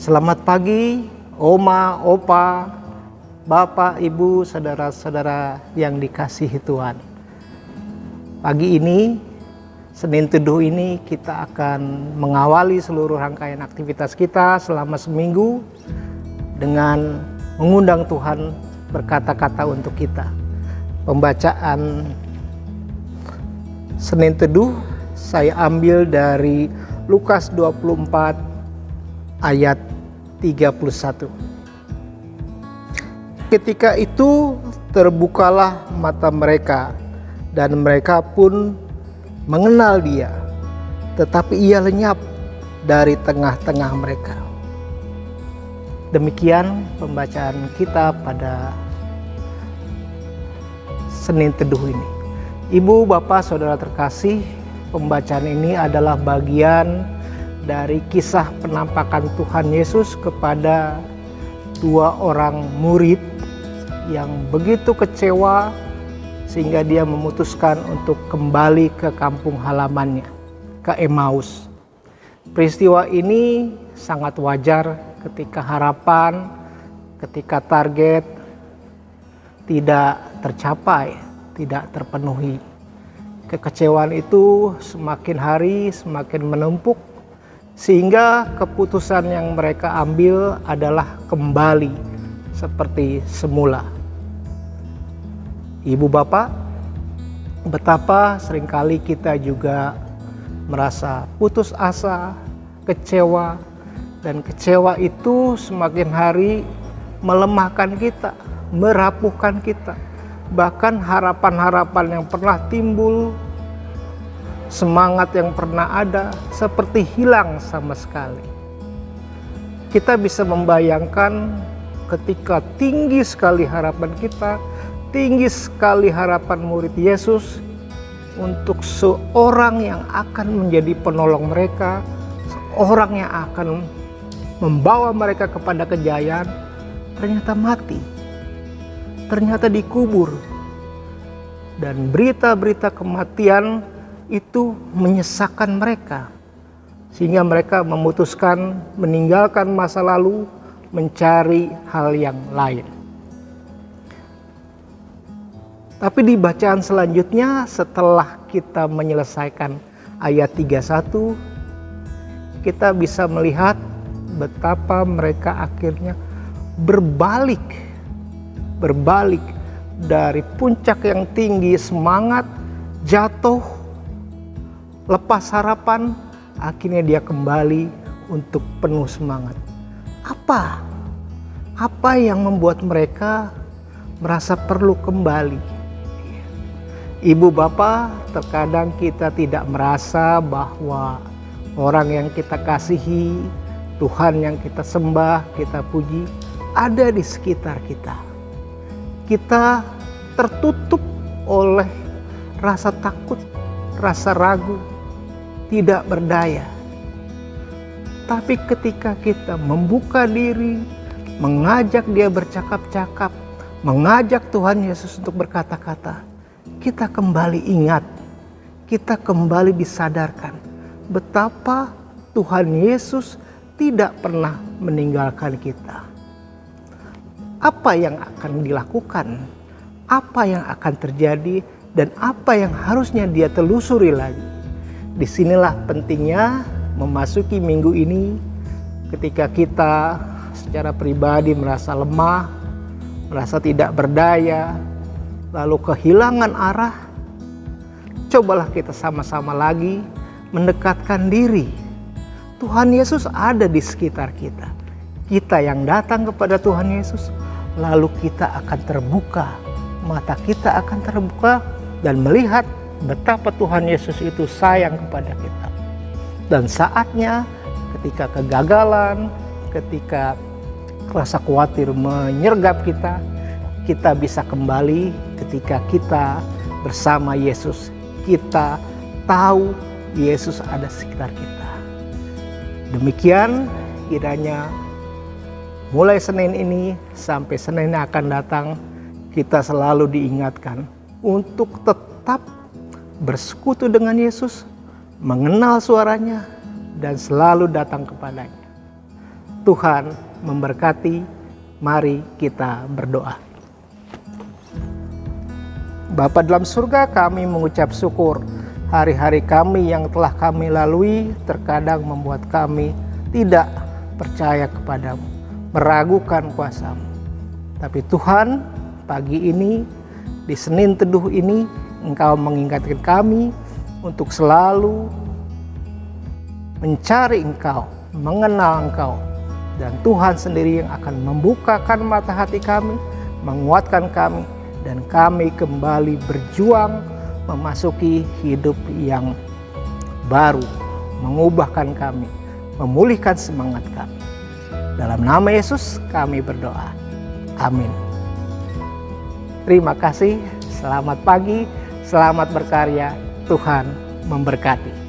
Selamat pagi, Oma, Opa, Bapak, Ibu, saudara-saudara yang dikasihi Tuhan. Pagi ini, Senin Teduh ini, kita akan mengawali seluruh rangkaian aktivitas kita selama seminggu dengan mengundang Tuhan berkata-kata untuk kita. Pembacaan Senin Teduh saya ambil dari Lukas 24 ayat 31. Ketika itu terbukalah mata mereka dan mereka pun mengenal dia, tetapi ia lenyap dari tengah-tengah mereka. Demikian pembacaan kita pada Senin Teduh ini. Ibu, Bapak, Saudara terkasih, pembacaan ini adalah bagian dari kisah penampakan Tuhan Yesus kepada dua orang murid yang begitu kecewa sehingga dia memutuskan untuk kembali ke kampung halamannya, ke Emmaus. Peristiwa ini sangat wajar ketika harapan, ketika target tidak tercapai, tidak terpenuhi. Kekecewaan itu semakin hari semakin menumpuk, sehingga keputusan yang mereka ambil adalah kembali seperti semula. Ibu bapak, betapa seringkali kita juga merasa putus asa, kecewa, dan kecewa itu semakin hari melemahkan kita, merapuhkan kita. Bahkan harapan-harapan yang pernah timbul, semangat yang pernah ada seperti hilang sama sekali. Kita bisa membayangkan ketika tinggi sekali harapan kita, tinggi sekali harapan murid Yesus untuk seorang yang akan menjadi penolong mereka, seorang yang akan membawa mereka kepada kejayaan, ternyata mati, ternyata dikubur. Dan berita-berita kematian itu menyesakkan mereka, sehingga mereka memutuskan meninggalkan masa lalu, mencari hal yang lain. Tapi di bacaan selanjutnya, setelah kita menyelesaikan ayat 31, kita bisa melihat betapa mereka akhirnya berbalik dari puncak yang tinggi semangat, jatuh, lepas harapan, akhirnya dia kembali untuk penuh semangat. Apa yang membuat mereka merasa perlu kembali? Ibu bapak, terkadang kita tidak merasa bahwa orang yang kita kasihi, Tuhan yang kita sembah, kita puji, ada di sekitar kita. Kita tertutup oleh rasa takut, rasa ragu, tidak berdaya. Tapi ketika kita membuka diri, mengajak dia bercakap-cakap, mengajak Tuhan Yesus untuk berkata-kata, kita kembali ingat, kita kembali disadarkan betapa Tuhan Yesus tidak pernah meninggalkan kita. Apa yang akan dilakukan, apa yang akan terjadi, dan apa yang harusnya dia telusuri lagi. Disinilah pentingnya memasuki minggu ini ketika kita secara pribadi merasa lemah, merasa tidak berdaya, lalu kehilangan arah. Cobalah kita sama-sama lagi mendekatkan diri. Tuhan Yesus ada di sekitar kita. Kita yang datang kepada Tuhan Yesus, lalu kita akan terbuka, mata kita akan terbuka dan melihat betapa Tuhan Yesus itu sayang kepada kita. Dan saatnya ketika kegagalan, ketika rasa khawatir menyergap kita, kita bisa kembali ketika kita bersama Yesus. Kita tahu Yesus ada sekitar kita. Demikian kiranya mulai Senin ini sampai Senin yang akan datang, kita selalu diingatkan untuk tetap bersekutu dengan Yesus, mengenal suaranya, dan selalu datang kepadanya. Tuhan memberkati. Mari kita berdoa. Bapa dalam surga, kami mengucap syukur. Hari-hari kami yang telah kami lalui terkadang membuat kami tidak percaya kepadamu, meragukan kuasa-Mu. Tapi Tuhan, pagi ini, di Senin Teduh ini, Engkau mengingatkan kami untuk selalu mencari Engkau, mengenal Engkau. Dan Tuhan sendiri yang akan membukakan mata hati kami, menguatkan kami, dan kami kembali berjuang memasuki hidup yang baru, mengubahkan kami, memulihkan semangat kami. Dalam nama Yesus kami berdoa. Amin. Terima kasih, selamat pagi, selamat berkarya, Tuhan memberkati.